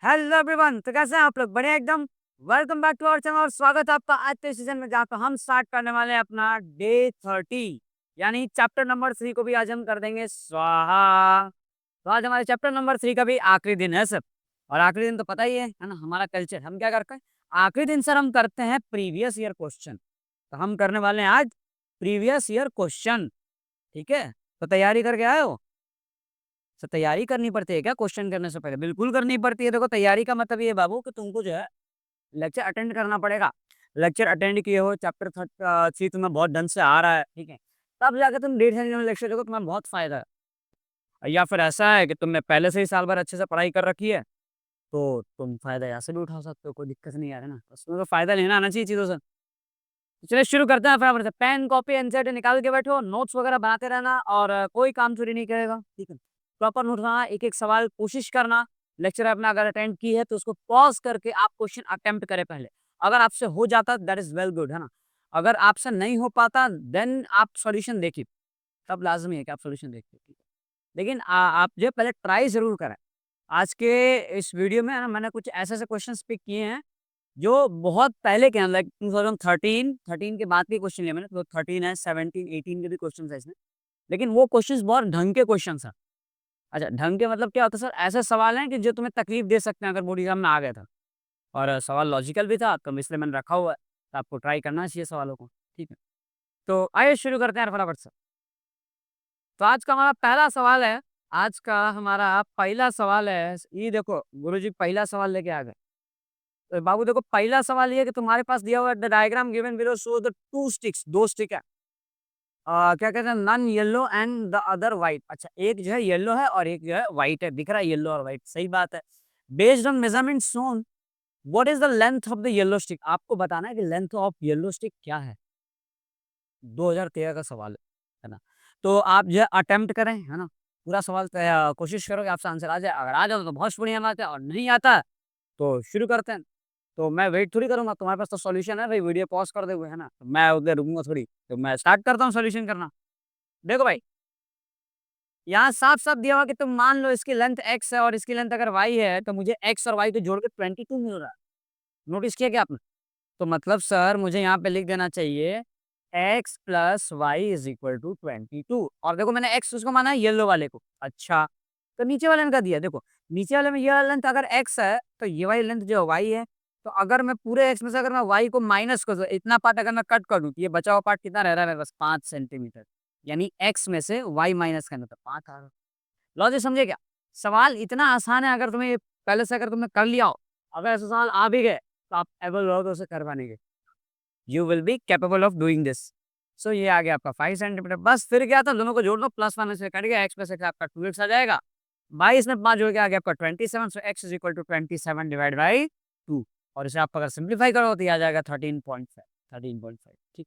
Hello everyone, तो कैसे हैं आप लोग? बढ़िया एकदम। Welcome back to our channel और स्वागत है आपका आज के सीजन में, जहाँ पे हम स्टार्ट करने वाले हैं अपना डे 30 यानी चैप्टर नंबर 3 को भी आज हम कर देंगे स्वाहा। तो आज हमारे चैप्टर नंबर 3 का भी आखिरी दिन है सर। और आखिरी दिन तो पता ही है ना, हमारा कल्चर हम क्या करते हैं आखिरी दिन सर, हम करते हैं प्रीवियस ईयर क्वेश्चन। तो हम करने वाले हैं आज प्रीवियस ईयर क्वेश्चन। ठीक है, तो तैयारी करके आए हो? तो तैयारी करनी पड़ती है क्या क्वेश्चन करने से पहले? बिल्कुल करनी पड़ती है। देखो, तैयारी का मतलब ये है बाबू कि तुमको जो है लेक्चर अटेंड करना पड़ेगा। लेक्चर अटेंड किए हो, चैप्टर 3 तुम्हें बहुत ढंग से आ रहा है, ठीक है, तब जाकर तुम 1.5 घंटे में लेक्चर देखो, तुम्हें बहुत फायदा है। या फिर ऐसा है कि तुमने पहले से ही साल भर अच्छे से पढ़ाई कर रखी है, तो तुम फायदा यहाँ से भी उठा सकते हो, कोई दिक्कत नहीं आ रहा है ना। उसमें तो फायदा लेना आना चाहिए चीज़ों से। तो चलिए शुरू करते हैं फटाफट से। पेन कॉपी एनसीईआरटी निकाल के बैठो, नोट्स वगैरह बनाते रहना और कोई काम चोरी नहीं करेगा, ठीक है। प्रॉपर नोट बनाना, एक एक सवाल कोशिश करना। लेक्चर आपने अगर अटेंड की है तो उसको पॉज करके आप क्वेश्चन अटेम्प्ट करें पहले। अगर आपसे हो जाता दैट इज वेल गुड, है ना। अगर आपसे नहीं हो पाता देन आप सॉल्यूशन देखिए, तब लाजमी है कि आप सॉल्यूशन देखिए, ठीक है। लेकिन आप जो है पहले ट्राई जरूर करें। आज के इस वीडियो में है ना, मैंने कुछ ऐसे ऐसे क्वेश्चन पिक किए हैं जो बहुत पहले के हैं, लाइक 2013 के बाद के क्वेश्चन लिए मैंने। तो 13 है, 17, 18 के भी क्वेश्चन है इसमें। लेकिन वो क्वेश्चंस बहुत ढंग के क्वेश्चन है। अच्छा, ढंग के मतलब क्या होता है सर? ऐसे सवाल हैं कि जो तुम्हें तकलीफ दे सकते हैं अगर बोर्ड एग्जाम में आ गया था। और सवाल लॉजिकल भी था, तो इसलिए मैंने रखा हुआ है। तो आपको ट्राई करना चाहिए सवालों को, ठीक है। तो आइए शुरू करते हैं फटाफट से। तो आज का हमारा पहला सवाल है। आज का हमारा पहला सवाल है, ये देखो गुरुजी पहला सवाल लेके आ गए। तो बाबू देखो, पहला सवाल ये है कि तुम्हारे पास दिया हुआ है the diagram given below show the two sticks, दो स्टिक है। क्या कहते हैं, one yellow and the other white. अच्छा, एक जो है येलो है और एक जो है व्हाइट है, दिख रहा है येलो और व्हाइट, सही बात है। Based on measurement shown, what is the length of the yellow stick? आपको बताना है कि लेंथ ऑफ येलो स्टिक क्या है। 2013 का सवाल है ना। तो आप जो है अटेम्प्ट करें, है ना। पूरा सवाल कोशिश करो कि आपसे आंसर आ जाए। अगर आ जाओ तो बहुत बढ़िया बात है, और नहीं आता तो शुरू करते हैं। तो मैं वेट थोड़ी करूँगा, तुम्हारे पास तो सॉल्यूशन है भाई, वीडियो पॉज़ कर दोगे, है ना? तो मैं उधर रुकूँगा थोड़ी, तो मैं स्टार्ट करता हूँ सॉल्यूशन करना। देखो भाई, यहाँ साफ-साफ दिया हुआ कि तुम मान लो इसकी लेंथ x है और इसकी लेंथ अगर y है, तो मुझे x और y को जोड़ के 22 मिल रहा है। नोटिस किया क्या आपने? तो मतलब सर मुझे यहाँ पे लिख देना चाहिए x plus y is equal to 22। और देखो मैंने x उसको माना है येलो वाले को। अच्छा, तो नीचे वाले ने क्या दिया? देखो, नीचे वाले में ये वाला लेंथ अगर x है, तो ये वाली लेंथ जो है y है। तो अगर मैं पूरे x में से अगर मैं y को माइनस कर दूं, इतना पार्ट अगर मैं कट कर दूं, तो ये बचा हुआ पार्ट कितना रह रहा है मेरे पास? 5 सेंटीमीटर। यानी x में से y माइनस करना, तो 5 आ रहा। लॉजिक समझे क्या? सवाल इतना आसान है, अगर तुम्हें पहले से अगर तुमने कर लिया हो, अगर ऐसे सवाल आ भी गए, तो आप एबल रहोगे उसे कर पाने के। You will be capable of doing this. So ये आ गया आपका 5 सेंटीमीटर। बस फिर क्या था, दोनों को जोड़ दो, प्लस 1 से कट गया, एक्स में से आपका 2x आ जाएगा। 22 में 5 जोड़ के आ गया आपका 27। So x is equal to 27 divide by 2। और इसे आप अगर सिंप्लीफाई करो तो ये आ जाएगा 13.5, 13.5, ठीक।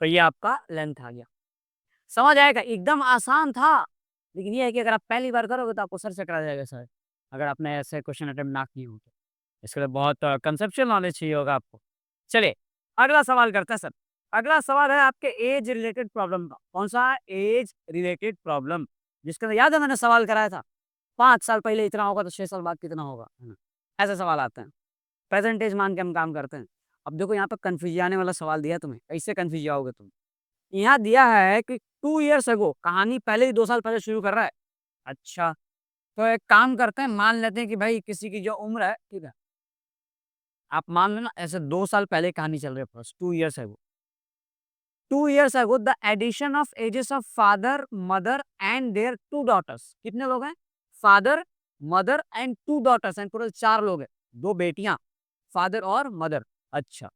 तो ये आपका लेंथ आ गया। समझ आएगा, एकदम आसान था। लेकिन ये है कि अगर आप पहली बार करोगे तो आपको सर से करा जाएगा सर, अगर आपने ऐसे क्वेश्चन अटेम्प्ट ना किए हो तो। इसके लिए बहुत कंसेप्चुअल नॉलेज चाहिए होगा आपको। चलिए, अगला सवाल करते हैं सर। अगला सवाल है आपके एज रिलेटेड प्रॉब्लम का। कौन सा? Age related problem. जिसके अंदर याद है मैंने सवाल कराया था, 5 साल पहले इतना होगा तो 6 साल बाद कितना होगा, है ना। ऐसे सवाल आते हैं, प्रेजेंटेज मान के हम काम करते हैं। अब देखो यहाँ पे कंफ्यूज आने वाला सवाल दिया है तुम्हें, कैसे कंफ्यूज जाओगे तुम? यहाँ दिया है कि 2 ईयर्स अगो, कहानी पहले ही 2 साल पहले शुरू कर रहा है। अच्छा, तो एक काम करते हैं, मान लेते हैं कि भाई किसी की जो उम्र है, ठीक है, आप मान लो ना ऐसे 2 साल पहले कहानी चल रही है, first 2 years ago. 2 years ago the addition of ages of father, mother and their 2 daughters. कितने लोग हैं? Father, mother and 2 daughters, and total 4 लोग हैं, 2 बेटियां, फादर और मदर। अच्छा,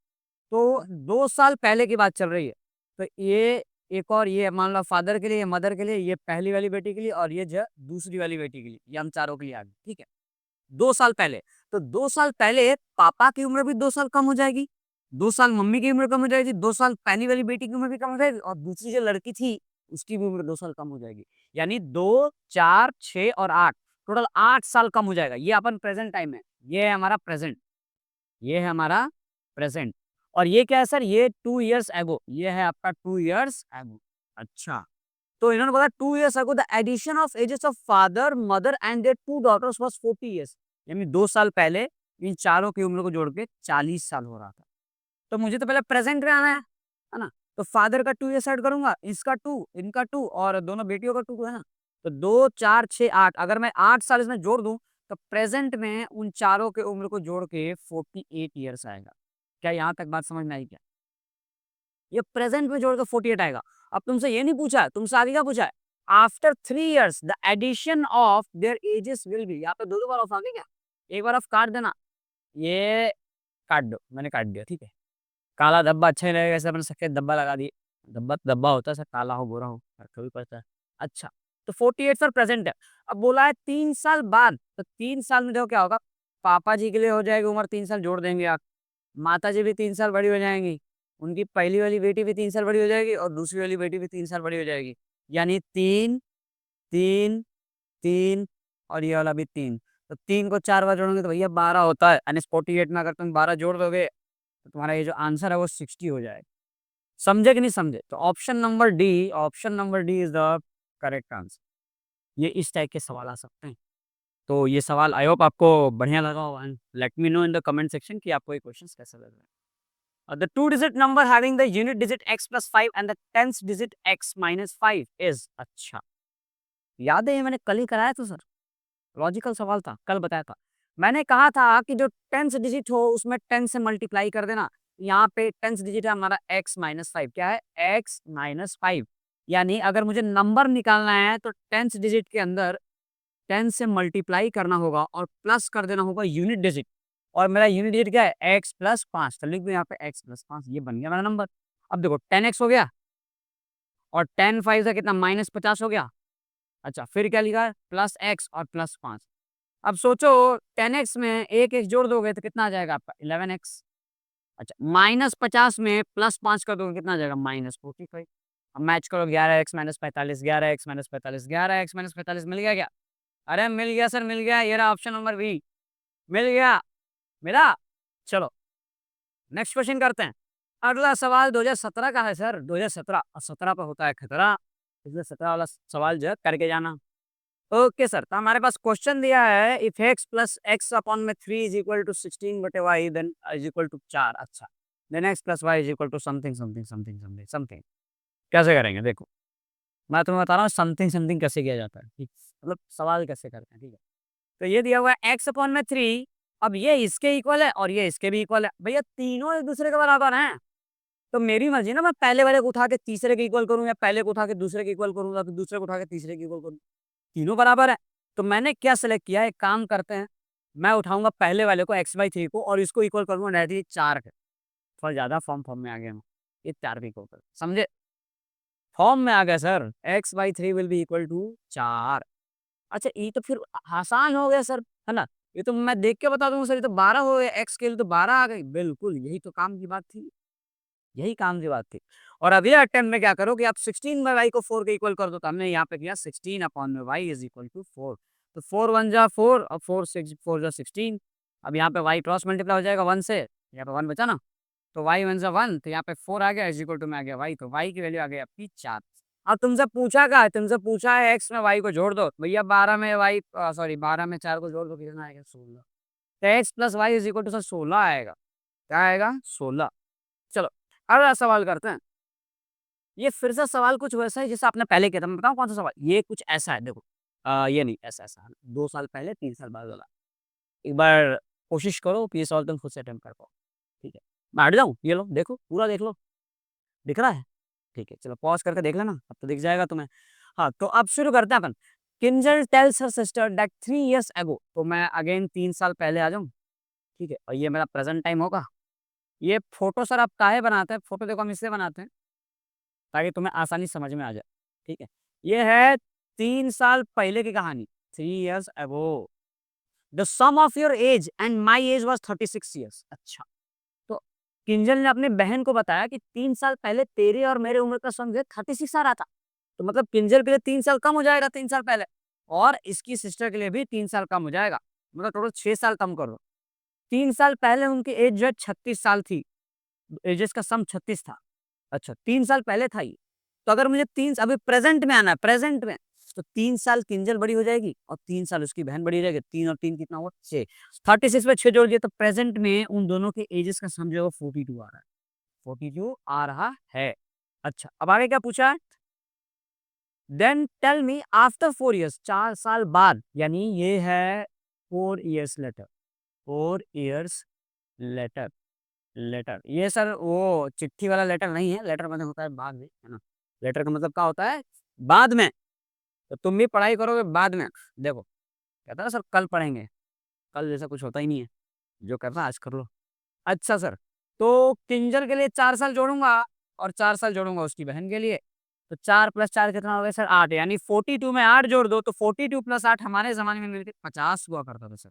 तो 2 साल पहले की बात चल रही है। तो ये एक और ये मान लो फादर के लिए, मदर के लिए, ये पहली वाली बेटी के लिए, और ये जो है दूसरी वाली बेटी के लिए, ये हम चारों के लिए आ गए, ठीक है। 2 साल पहले, तो 2 साल पहले पापा की उम्र भी 2 साल कम हो जाएगी, 2 साल मम्मी की उम्र कम हो जाएगी, 2 साल पहली वाली बेटी की उम्र भी कम हो जाएगी, और दूसरी जो लड़की थी उसकी भी उम्र 2 साल कम हो जाएगी। यानी 2, 4, 6 और 8, टोटल 8 साल कम हो जाएगा। ये अपन प्रेजेंट टाइम है, ये है हमारा प्रेजेंट, ये है हमारा प्रेजेंट। और ये क्या है सर? ये 2 इयर्स एगो, ये है आपका 2 इयर्स एगो। अच्छा, तो इन्होंने बोला 2 years ago the addition of ages of father, mother and their 2 daughters was 40 years. यानी 2 साल पहले इन चारों की उम्र को जोड़ के 40 साल हो रहा था। तो मुझे तो पहले प्रेज़ेंट में आना है ना? तो फादर का 2 इयर्स ऐड करूँगा, इसका 2, इनका 2 और दोनों बेटियों का 2 है ना? तो 2, 4, 6, 8 अगर मैं 8 साल इसमें जोड़ दूँ, तो प्रेज़ेंट में उन चारों की उम्र को जोड़ के 48 इयर्स आएगा। क्या यहाँ तक बात समझ में आई क्या? ये प्रेज़ेंट में जोड़ के 48 आएगा। अब तुमसे ये नहीं पूछा है, तुमसे आगे क्या पूछा है? After 3 years the addition of their ages will be यहाँ पे 2-2 बार ऑफ आ गया क्या? एक बार ऑफ काट देना, ये काट दो, मैंने काट दिया, ठीक है। काला धब्बा अच्छा नहीं लगेगा, ऐसे मैंने सफ़ेद धब्बा लगा दिए। धब्बा तो धब्बा होता है, सर काला हो, गोरा हो, फ़र्क थोड़ी पड़ता है। अच्छा, तो 48 सर प्रेज़ेंट है। अब बोला है 3 साल बाद, तो 3 साल में देखो क्या होगा, पापा जी के लिए हो जाएगी उम्र 3 साल जोड़ देंगे आप। माताजी भी 3 साल बड़ी हो जाएँगी, उनकी पहली वाली बेटी भी 3 साल बड़ी हो जाएगी और दूसरी वाली बेटी भी 3 साल बड़ी हो जाएगी। यानी 3, 3, 3 और ये वाला भी 3। तो 3 को 4 बार जोड़ोगे तो भैया 12 होता है यानी 48 में अगर तुम 12 जोड़ दोगे, तो तुम्हारा ये जो आंसर है वो 60 हो जाएगा। समझे कि नहीं समझे? तो option number D is the correct answer. ये इस टाइप के सवाल आ सकते हैं। तो ये सवाल आई होप आपको बढ़िया लगा हो and let me know in the comment section कि आपको ये क्वेश्चंस कैसे लग रहे हैं। The two digit number having the unit digit x plus 5 and the tens digit x minus 5 is अच्छा। याद है ये मैंने कल ही कराया था सर। लॉजिकल सवाल था, कल बताया था। मैंने कहा था कि जो टेंस डिजिट हो उसमें 10 से मल्टीप्लाई कर देना। यहाँ पे टेंस डिजिट है हमारा x माइनस 5 क्या है? x माइनस 5 यानी अगर मुझे नंबर निकालना है तो टेंस डिजिट के अंदर 10 से मल्टीप्लाई करना होगा और प्लस कर देना होगा यूनिट डिजिट और मेरा यूनिट डिजिट क्या है? x प्लस 5 तो लिख दो यहाँ पे x प्लस 5 ये बन गया मेरा नंबर। अब देखो 10x हो गया और 10 5 से कितना माइनस 50 हो गया। अच्छा फिर क्या लिखा है? प्लस x और प्लस 5। अब सोचो 10x में एक x जोड़ दोगे तो कितना आ जाएगा आपका 11x। अच्छा माइनस 50 में प्लस 5 कर दोगे कितना आ जाएगा? माइनस 45। अब मैच करो 11x minus 45 11x minus 45 11x minus 45 मिल गया क्या? अरे मिल गया सर मिल गया। ये रहा ऑप्शन नंबर बी मिल गया मिला। चलो नेक्स्ट क्वेश्चन करते हैं। अगला सवाल 2017 का है सर 2017 और 17 पे होता है खतरा इसलिए 17 वाला सवाल जो है करके जाना। ओके सर तो हमारे पास क्वेश्चन दिया है if x plus x upon में 3 इज इक्वल टू 16 बटे y then is equal to 4 अच्छा then x plus y is equal to something something something something something कैसे करेंगे देखो मैं तुम्हें बता रहा हूँ समथिंग समथिंग कैसे किया जाता है ठीक मतलब सवाल कैसे करते हैं ठीक है। तो ये दिया हुआ है एक्स अपॉन में 3 अब ये इसके इक्वल है और ये इसके भी इक्वल है भैया तीनों एक दूसरे के बराबर हैं। तो मेरी मर्जी ना मैं पहले वाले को उठा के तीसरे के इक्वल करूँ या पहले को उठा के दूसरे के इक्वल करूँ या फिर दूसरे को उठा के तीसरे के इक्वल करूँ तीनों बराबर है। तो मैंने क्या सेलेक्ट किया एक काम करते हैं मैं उठाऊंगा पहले वाले को x/3 को और इसको इक्वल करूंगा डायरेक्टली 4 के थोड़ा ज्यादा फॉर्म में आ गया हूँ ये 4 भी इक्वल कर समझे फॉर्म में आ गया sir x/3 will be equal to 4। अच्छा ये तो फिर आसान हो गया सर है ना ये तो मैं देख के बता दूंगा सर ये तो 12 हो गया x के लिए तो 12 आ गई बिल्कुल यही तो काम की बात थी यही काम की बात थी। और अगले अटेम्प्ट में क्या करो कि आप 16 में y को 4 के इक्वल कर दो तो हमने यहाँ पे किया 16 अपॉन में y इज इक्वल टू 4 तो 4 1 जा 4 और 4 6 4 जा 16 अब यहाँ पे y क्रॉस मल्टीप्लाई हो जाएगा 1 से यहाँ पे 1 बचा ना तो y 1 जा 1 तो यहाँ पे 4 आ गया इज इक्वल टू में आ गया y तो y की वैल्यू आ गई आपकी 4। अब तुमसे पूछा क्या है तुमसे पूछा है x में y को जोड़ दो भैया 12 में y सॉरी 12 में 4 को जोड़ दो कितना आएगा 16 तो x plus y is equal to sir 16 आएगा क्या आएगा 16। चलो अगला सवाल करते हैं। ये फिर से सवाल कुछ वैसा है जैसे आपने पहले किया था मैं बताऊं कौन सा सवाल ये कुछ ऐसा है देखो ये नहीं ऐसा ऐसा 2 साल पहले 3 साल बाद वाला एक बार कोशिश करो कि ये सवाल तुम खुद से अटेम्प्ट कर पाओ ठीक है। मैं हट जाऊँ ये लो देखो पूरा देख लो दिख रहा है ठीक है चलो पॉज करके देख लेना अब तो दिख जाएगा तुम्हें। हाँ तो अब शुरू करते हैं अपन Kinjal tells her sister that 3 years ago तो मैं अगेन 3 साल पहले आ जाऊँ ठीक है और ये मेरा प्रेजेंट टाइम होगा। ये फोटो सर आप काहे बनाते हैं फोटो देखो हम इससे बनाते हैं ताकि तुम्हें आसानी समझ में आ जाए ठीक है। ये है 3 साल पहले की कहानी 3 years ago the sum of your age and my age was 36 years अच्छा तो किंजल ने अपने बहन को बताया कि 3 साल पहले तेरे और मेरे उम्र का सम जो है 36 आ रहा था तो मतलब किंजल के लिए 3 साल कम हो जाएगा 3 साल पहले और इसकी सिस्टर के लिए भी 3 साल कम हो जाएगा मतलब टोटल 6 साल कम कर दो। 3 साल पहले उनकी एज जो है 36 साल थी एजेस का सम 36 था। अच्छा 3 साल पहले था ये तो अगर मुझे 3 अभी प्रेजेंट में आना है प्रेजेंट में तो 3 साल किंजल बड़ी हो जाएगी और 3 साल उसकी बहन बड़ी हो जाएगी। 3 और 3 कितना हुआ? 6। 36 में 6 जोड़ दिया तो प्रेजेंट में उन दोनों के एजेस का सम जो है 42 आ रहा है। 42 आ रहा है। अच्छा, अब आगे क्या पूछा है? Then tell me after 4 years, 4 साल बाद, यानी ये है 4 years later. 4 years later. Letter ये सर वो चिट्ठी वाला लेटर नहीं है। लेटर मतलब होता है बाद में, है ना। लेटर का मतलब क्या होता है? बाद में। तो तुम भी पढ़ाई करोगे बाद में। देखो कहता है सर कल पढ़ेंगे, कल जैसा कुछ होता ही नहीं है। जो करना आज कर लो। अच्छा सर, तो किंजल के लिए 4 साल जोड़ूंगा और 4 साल जोड़ूंगा उसकी बहन के लिए। तो 4 + 4 कितना हो गया सर? 8। यानी 42 में 8 जोड़ दो तो 42 + 8 हमारे जमाने में मिलकर 50 हुआ करता था सर।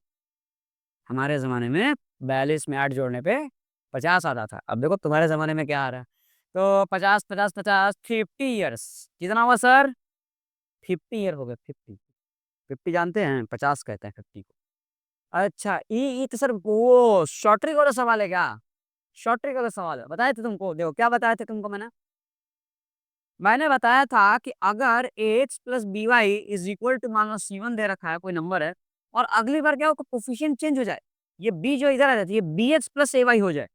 हमारे जमाने में 42 में 8 जोड़ने पे 50 आता था। अब देखो तुम्हारे जमाने में क्या आ रहा है। तो 50 50 50 50 ईयर्स कितना हुआ सर? 50 ईयर हो गए। 50। 50 जानते हैं? 50 कहते हैं 50 को। अच्छा, ई तो सर वो शॉर्ट ट्रिक वाला सवाल है क्या? शॉर्ट ट्रिक वाला सवाल है, बताए थे तुमको। देखो क्या बताए थे तुमको मैंने बताया था कि अगर x plus b y is equal to, मान लो C1 दे रखा है, कोई नंबर है, और अगली बार क्या हो कोफिशिएंट चेंज हो जाए, ये बी जो इधर आ जाती है बी एक्स प्लस ए वाई हो जाए,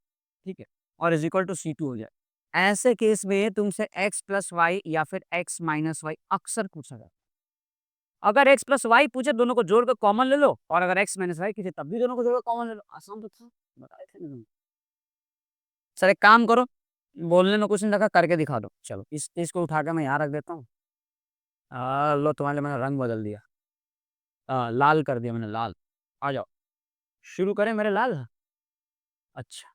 ठीक है, और इज इक्वल टू C2 हो जाए। ऐसे केस में तुमसे एक्स प्लस वाई या फिर एक्स माइनस वाई अक्सर पूछा जाता है। अगर एक्स प्लस वाई पूछे दोनों को जोड़ कर कॉमन ले लो, और अगर एक्स माइनस वाई पूछे तब भी दोनों को जोड़ कर कॉमन ले लो। आसान तो था, बताए थे ना तुमको। सर एक काम करो, बोलने में कुछ नहीं रखा, करके दिखा दो। चलो इस चीज को उठा के मैं यहाँ रख देता हूँ। लो तुम्हारे लिए मैंने रंग बदल दिया। लाल कर दिया मैंने, लाल। आ जाओ, शुरू करें मेरे लाल। अच्छा,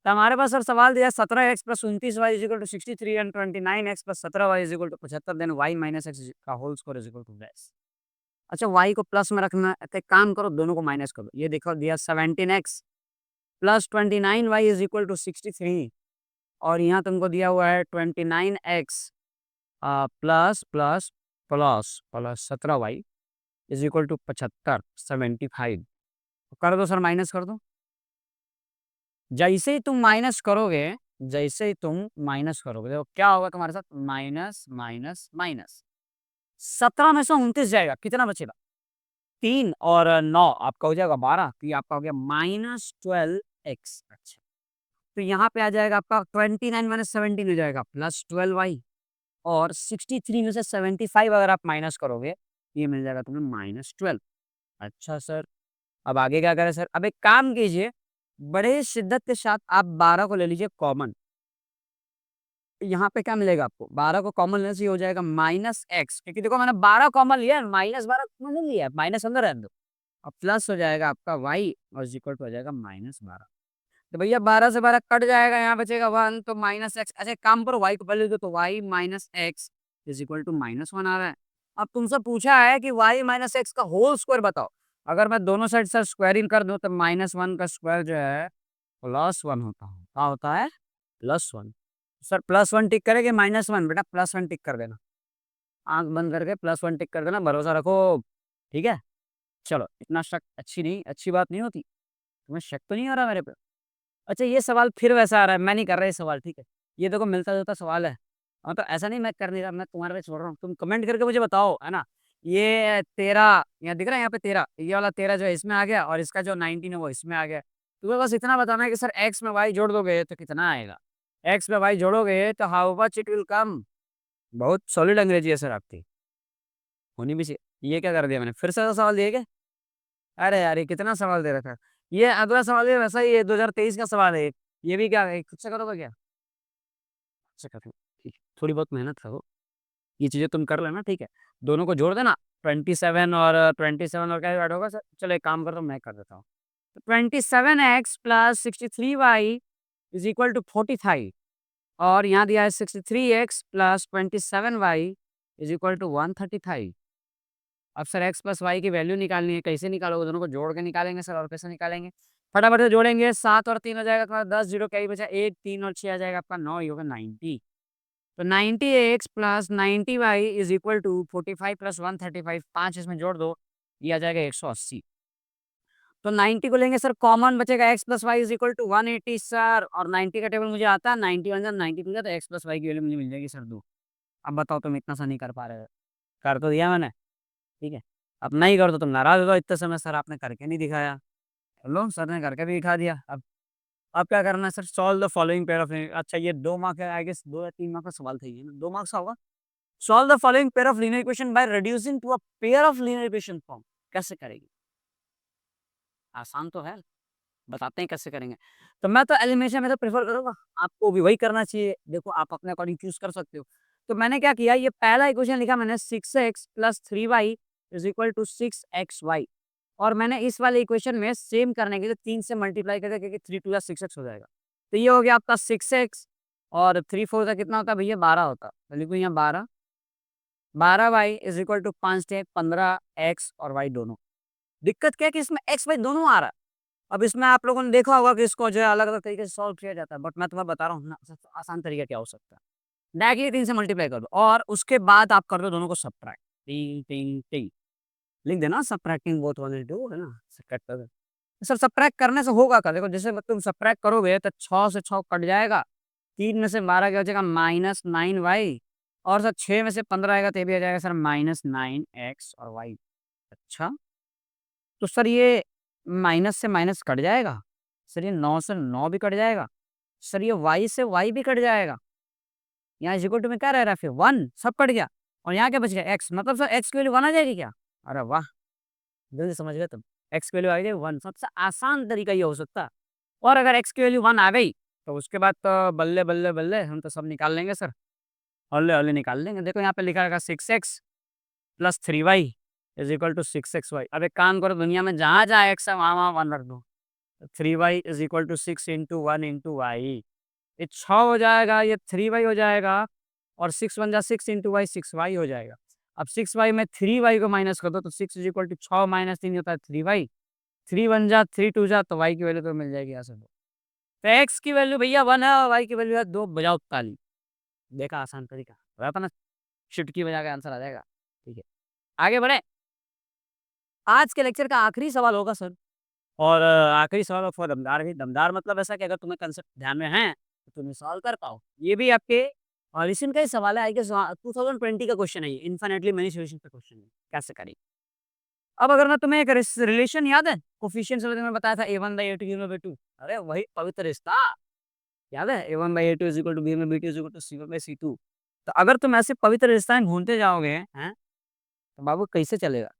तो हमारे पास सर सवाल दिया 17x + 29y is equal to 63 and 29x + 17y is equal to 75, then y minus x का whole square is equal to that. अच्छा, y को प्लस में रखना है तो एक काम करो, दोनों को माइनस करो। ये देखो दिया 17x + 29y is equal to 63, और यहाँ तुमको दिया हुआ है 29x plus plus plus plus 17y is equal to 75, 75। कर दो सर, माइनस कर दो। जैसे ही तुम माइनस करोगे, जैसे ही तुम माइनस करोगे, देखो क्या होगा तुम्हारे साथ, माइनस माइनस माइनस। 17 में से 29 जाएगा, कितना बचेगा? 3 और 9 आपका हो जाएगा 12, तो ये आपका हो गया -12x। अच्छा, तो यहाँ पे आ जाएगा आपका 29 माइनस 17 हो जाएगा +12y, और 63 में से 75 अगर आप माइनस करोगे, ये मिल जाएगा तुम्हें -12। अच्छा सर, अब आगे क्या करें सर? अब एक काम कीजिए, बड़े शिद्दत के साथ आप 12 को ले लीजिए कॉमन। यहाँ पे क्या मिलेगा आपको? 12 को कॉमन लेने से ये हो जाएगा -x, क्योंकि देखो मैंने 12 कॉमन लिया है, -12 कॉमन नहीं लिया है, माइनस अंदर रहने दो। अब प्लस हो जाएगा आपका y और इज इक्वल टू हो जाएगा -12। तो भैया 12 से 12 कट जाएगा, यहाँ बचेगा 1, तो -x। अच्छा एक काम करो, y को पहले दो, तो y minus x is equal to -1 आ रहा है। अब तुमसे पूछा है कि y माइनस एक्स का होल स्क्वायर बताओ। अगर मैं दोनों साइड से स्क्वायरिंग कर दूं तो -1 का स्क्वायर जो है +1 होता है। क्या होता है? +1। सर +1 टिक करेंगे, -1 बेटा +1 टिक कर देना। आंख बंद करके +1 टिक कर देना, भरोसा रखो। ठीक है, चलो इतना शक अच्छी नहीं, अच्छी बात नहीं होती। तुम्हें शक तो नहीं आ रहा मेरे पे? अच्छा, ये सवाल फिर वैसा आ रहा है, मैं नहीं कर रहा ये सवाल, ठीक है। ये देखो मिलता जुलता सवाल है। हाँ, तो ऐसा नहीं मैं कर नहीं रहा, मैं तुम्हारे पे छोड़ रहा हूँ, तुम कमेंट करके मुझे बताओ, है ना। ये 13 यहाँ दिख रहा है, यहाँ पे 13, ये वाला 13 जो है इसमें आ गया, और इसका जो 19 है वो इसमें आ गया। तुम्हें बस इतना बताना है कि सर एक्स में वाई जोड़ दोगे तो कितना आएगा। एक्स में वाई जोड़ोगे तो how much it will come. बहुत सॉलिड अंग्रेजी है सर आपकी, होनी भी चाहिए। ये क्या कर दिया मैंने, फिर से ऐसा सवाल दिया क्या? अरे यार ये कितना सवाल दे रखा है। ये अगला सवाल भी वैसा ही है, 2023 का सवाल है। ये भी क्या है, खुद से करोगे क्या? अच्छा कर, ठीक है, थोड़ी बहुत मेहनत करो, ये चीजें तुम कर लेना, ठीक है। दोनों को जोड़ देना, 27 और क्या ऐड होगा सर? चलो एक काम करता हूँ, मैं कर देता हूँ। तो 27x + 63y is equal to 45, और यहाँ दिया है 63x + 27y is equal to 135। अब सर x + y की वैल्यू निकालनी है, कैसे निकालोगे? दोनों को जोड़ के निकालेंगे सर, और कैसे निकालेंगे? फटाफट से जोड़ेंगे, 7 और 3 हो जाएगा तुम्हारा 10, 0 क्या ही बचा, 1, 3 और 6 आ जाएगा आपका 9, ये होगा 90। तो 90x + 90y is equal to 45 + 135, 5 इसमें जोड़ दो, ये आ जाएगा 180। तो 90 को लेंगे सर कॉमन, बचेगा x + y is equal to 180 sir, और 90 का टेबल मुझे आता है, 91 जब 90 टू जाए तो x + y की वैल्यू मुझे मिल जाएगी सर 2। अब बताओ तुम इतना सा नहीं कर पा रहे हो। कर तो दिया मैंने। ठीक है। अब नहीं करो तो तुम नाराज हो जाओ, इतने समय सर आपने करके नहीं दिखाया। लो सर ने करके भी दिखा दिया। अब क्या करना है sir, solve the following pair of, अच्छा ये 2 मार्क है, आई गेस 2 या 3 मार्क का सवाल था ये ना, 2 मार्क्स का होगा। Solve the following pair of linear equation by reducing to a pair of linear equation form. कैसे करेगी? आसान तो है, बताते हैं कैसे करेंगे। तो मैं तो एलिमिनेशन में तो प्रेफर करूंगा, आपको भी वही करना चाहिए। देखो आप अपने अकॉर्डिंग चूज कर सकते हो। तो मैंने क्या किया, ये पहला इक्वेशन लिखा मैंने 6x plus 3y is equal to 6xy, और मैंने इस वाले इक्वेशन में सेम करने के लिए 3 से मल्टीप्लाई करके, क्योंकि 3 टू 6x हो जाएगा। तो ये हो गया आपका 6x, और 3 4 का कितना होता है भैया, 12 होता है। तो लिखो यहाँ 12, 12y is equal to 5 × 15x और y दोनों। दिक्कत क्या है कि इसमें x y दोनों आ रहा है। अब इसमें आप लोगों ने देखा होगा कि इसको जो है अलग-अलग तरीके से सॉल्व किया जाता है, बट मैं तुम्हें बता रहा हूँ ना, सबसे आसान तरीका क्या हो सकता है। डायरेक्टली 3 से मल्टीप्लाई कर दो, और उसके बाद आप कर दो दोनों को सब्ट्रैक्ट। टिंग टिंग टिंग, लिख देना सब्ट्रैक्टिंग बोथ 1 एंड 2, है ना? सब्ट्रैक्ट कर दो। सर सब्ट्रैक्ट करने से होगा क्या? देखो जैसे तुम सब्ट्रैक्ट करोगे तो 6 से 6 कट जाएगा, 3 में से 12 क्या हो जाएगा, -9y, और सर 6 में से 15 आएगा तो ये भी आ जाएगा सर -9x और y। अच्छा, तो सर ये माइनस से माइनस कट जाएगा, सर ये 9 से 9 भी कट जाएगा, सर ये y से y भी कट जाएगा। यहाँ इज इक्वल टू में क्या रह रहा है फिर, 1, सब कट गया, और यहाँ क्या बच गया, x, मतलब सर x की वैल्यू 1 आ जाएगी क्या? अरे वाह! जल्दी समझ गए तुम। x की वैल्यू आ गई 1, सबसे आसान तरीका ये हो सकता है। और अगर x की वैल्यू 1 आ गई, तो उसके बाद तो बल्ले, बल्ले, बल्ले, हम तो सब निकाल लेंगे सर, हौले-हौले निकाल लेंगे। देखो यहाँ पे लिखा रहेगा 6x plus 3y is equal to 6xy। अब एक काम करो, दुनिया में जहाँ-जहाँ x है वहाँ-वहाँ 1 रख दो। 3y is equal to 6 into 1 into y, ये 6 हो जाएगा, ये 3y हो जाएगा, और 6 बन जा 6 इंटू वाई, 6y हो जाएगा। अब 6y में 3y को माइनस कर दो, तो 6 इज इक्वल टू 6 माइनस 3 होता है 3y, 3 बन जा 3 टू जा, तो y की वैल्यू तो मिल जाएगी यहाँ से 2। तो x की वैल्यू भैया 1 है, और y की वैल्यू है 2, बजाओ ताली। देखा आसान तरीका, बताया था ना, चुटकी बजा के आंसर आ जाएगा। ठीक है, आगे बढ़े। आज के लेक्चर का आखिरी सवाल होगा सर, और आखिरी सवाल ऑफ दमदार भी, दमदार मतलब ऐसा कि अगर तुम्हें कंसेप्ट ध्यान में है, तो तुम ये सॉल्व कर पाओ। ये भी आपके रिसेंट का ही सवाल है, आई गेस 2020 का क्वेश्चन है ये, इनफाइनाइटली मेनी सॉल्यूशन का क्वेश्चन है, कैसे करेंगे। अब अगर मैं तुम्हें एक रिलेशन याद है, कोफिशिएंट्स वाले में बताया था a1/a2 b1/b2, अरे वही पवित्र रिश्ता याद है, a1/a2 is equal to b1/b2 is equal to c1/c2। तो अगर तुम ऐसे पवित्र रिश्ताएं ढूंढते जाओगे हैं, तो बाबू कैसे चलेगा?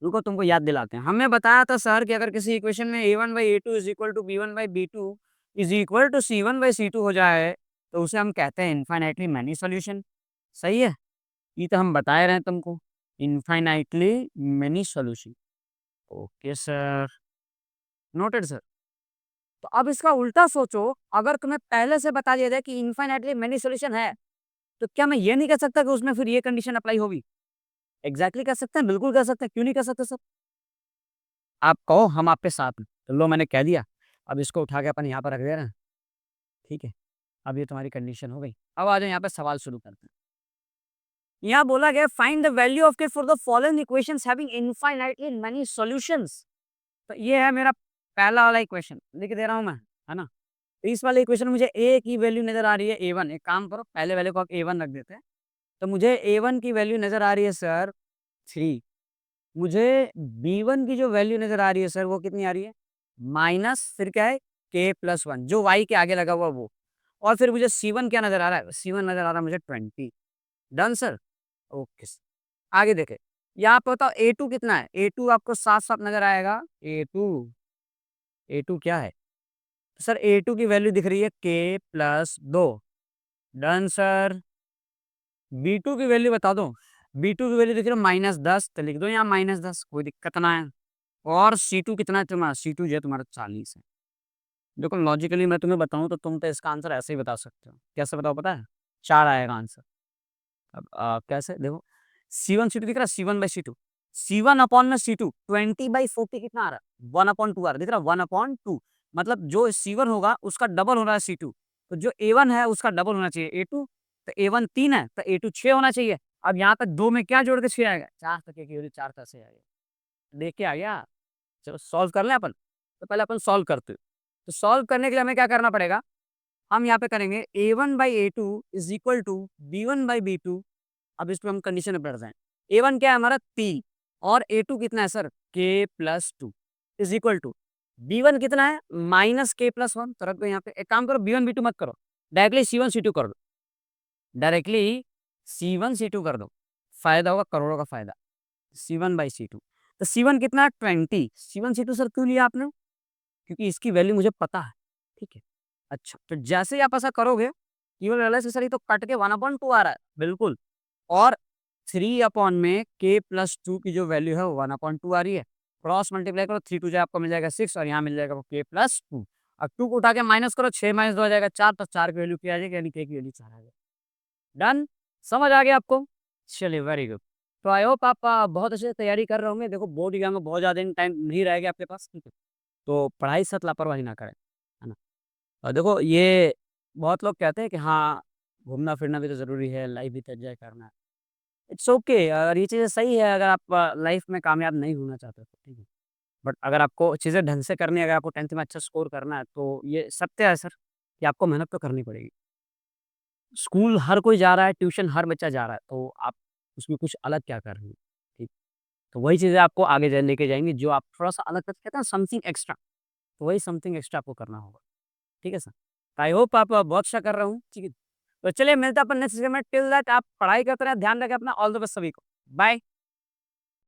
रुको तुमको याद दिलाते हैं। हमने बताया था सर कि अगर किसी इक्वेशन में a1/a2 is equal to b1/b2 is equal to c1/c2 हो जाए, तो उसे हम कहते हैं इनफाइनाइटली मैनी सॉल्यूशन। सही है, ये तो हम बताए रहे हैं तुमको, infinitely many solution. Okay sir, noted sir. तो अब इसका उल्टा सोचो, अगर तुम्हें पहले से बता दिया जाए कि इनफाइनाइटली मैनी सॉल्यूशन है, तो क्या मैं ये नहीं कह सकता कि उसमें फिर ये कंडीशन अप्लाई होगी? एग्जैक्टली कह सकते हैं, बिल्कुल कह सकते हैं, क्यों नहीं कह सकते सर? आप कहो, हम आपके साथ हैं। तो लो मैंने कह दिया, अब इसको उठा के अपन यहाँ पर रख दे रहे हैं। ठीक है, अब ये तुम्हारी कंडीशन हो गई। अब आ जाओ यहाँ पे सवाल शुरू करते हैं। यहाँ बोला गया फाइंड द वैल्यू ऑफ के for the following equations having infinitely many solutions. तो ये है मेरा पहला वाला इक्वेशन, लिख दे रहा हूँ मैं, है ना? तो इस वाले इक्वेशन में मुझे ए की वैल्यू नजर आ रही है a1। एक काम करो, पहले वाले को आप a1 रख देते हैं। तो मुझे a1 की वैल्यू नजर आ रही है सर 3। मुझे b1 की जो वैल्यू नज़र आ रही है सर, वो कितनी आ रही है? माइनस फिर क्या है, k+1, जो y के आगे लगा हुआ वो। और फिर मुझे c1 क्या नज़र आ रहा है? c1 नज़र आ रहा है मुझे 20। Done sir? Okay sir. आगे देखें, यहाँ पे बताओ a2 कितना है? a2 आपको साफ-साफ नज़र आएगा। a2 क्या है? सर a2 की वैल्यू दिख रही है k+2। Done sir. b2 की वैल्यू बता दो। b2 की वैल्यू दिख रही है -10, तो लिख दो यहाँ -10, कोई दिक्कत ना है। और C2 कितना है तुम्हारा? C2 जो है तुम्हारा 40 है। देखो लॉजिकली मैं तुम्हें बताऊँ तो तुम तो इसका आंसर ऐसे ही बता सकते हो। कैसे बताओ पता है? 4 आएगा आंसर। अब कैसे देखो, C1 C2 दिख रहा है, C1/C2, C1 अपॉन में C2 20/40 कितना आ रहा है? 1/2 आ रहा है, दिख रहा है 1/2, मतलब जो C1 होगा उसका डबल हो रहा है C2, तो जो A1 है उसका डबल होना चाहिए A2। तो A1 3 है तो A2 6 होना चाहिए। अब यहाँ पे 2 में क्या जोड़ के 6 आएगा? 4 तक की 4 कैसे आएगा? देख के आ गया। चलो सॉल्व कर लें अपन। तो पहले अपन सॉल्व करते हैं। तो सॉल्व करने के लिए हमें क्या करना पड़ेगा? हम यहाँ पे करेंगे a1/a2 is equal to b1/b2। अब इस पे हम कंडीशन में पढ़ रहे हैं। a1 क्या है हमारा 3, और A2 कितना है sir, k+2 is equal to B1 कितना है, -k+1। तो रख दो यहाँ पे। एक काम करो, B1 B2 मत करो, डायरेक्टली C1 C2 कर दो, डायरेक्टली C1 C2 कर दो, फायदा होगा करोड़ों का फायदा। C1/C2, तो C1 कितना है 20। C1 C2 सर क्यों लिया आपने, क्योंकि इसकी वैल्यू मुझे पता है, ठीक है। अच्छा, तो जैसे ही आप ऐसा करोगे, यू विल रियलाइज सर ये तो कट के 1/2 आ रहा है, बिल्कुल। और 3 में k+2 की जो वैल्यू है वो 1/2 आ रही है। क्रॉस मल्टीप्लाई करो, 3 2 जा आपको मिल जाएगा 6 और यहाँ मिल जाएगा वो k+2। अब 2 को उठा के माइनस करो, 6 - 2 आ जाएगा 4, तो 4 की वैल्यू क्या आ जाएगी, यानी k की वैल्यू 4 आ जाएगी। डन, समझ आ गया आपको? चलिए वेरी गुड। तो आई होप आप बहुत अच्छे से तैयारी कर रहे होंगे। देखो बोर्ड एग्जाम में बहुत ज़्यादा टाइम नहीं रहेगा आपके पास, ठीक है? तो पढ़ाई से लापरवाही ना करें, है ना? और देखो ये बहुत लोग कहते हैं कि हाँ, घूमना-फिरना भी तो ज़रूरी है, लाइफ भी तो एन्जॉय करना है। इट्स ओके, अगर ये चीज़ें सही है, अगर आप लाइफ में कामयाब नहीं होना चाहते तो ठीक है। बट अगर आपको चीज़ें ढंग से करनी है, अगर आपको 10th में अच्छा स्कोर करना है, तो ये सत्य है सर कि आपको मेहनत तो करनी पड़ेगी। स्कूल हर कोई जा रहा है, ट्यूशन हर बच्चा जा रहा है, तो आप उसमें कुछ अलग क्या कर रहे हैं, ठीक? तो वही चीज़ें आपको आगे जा लेके जाएँगी, जो आप थोड़ा-सा अलग करके कहते हैं ना समथिंग एक्स्ट्रा, तो वही समथिंग एक्स्ट्रा आपको करना होगा। ठीक है सर? आई होप आप बहुत अच्छा कर रहे हो, ठीक है? तो चलिए मिलते हैं अपन नेक्स्ट वीडियो में, टिल दैट आप पढ़ाई करते रहें, ध्यान रखें अपना, ऑल द बेस्ट सभी को। बाय।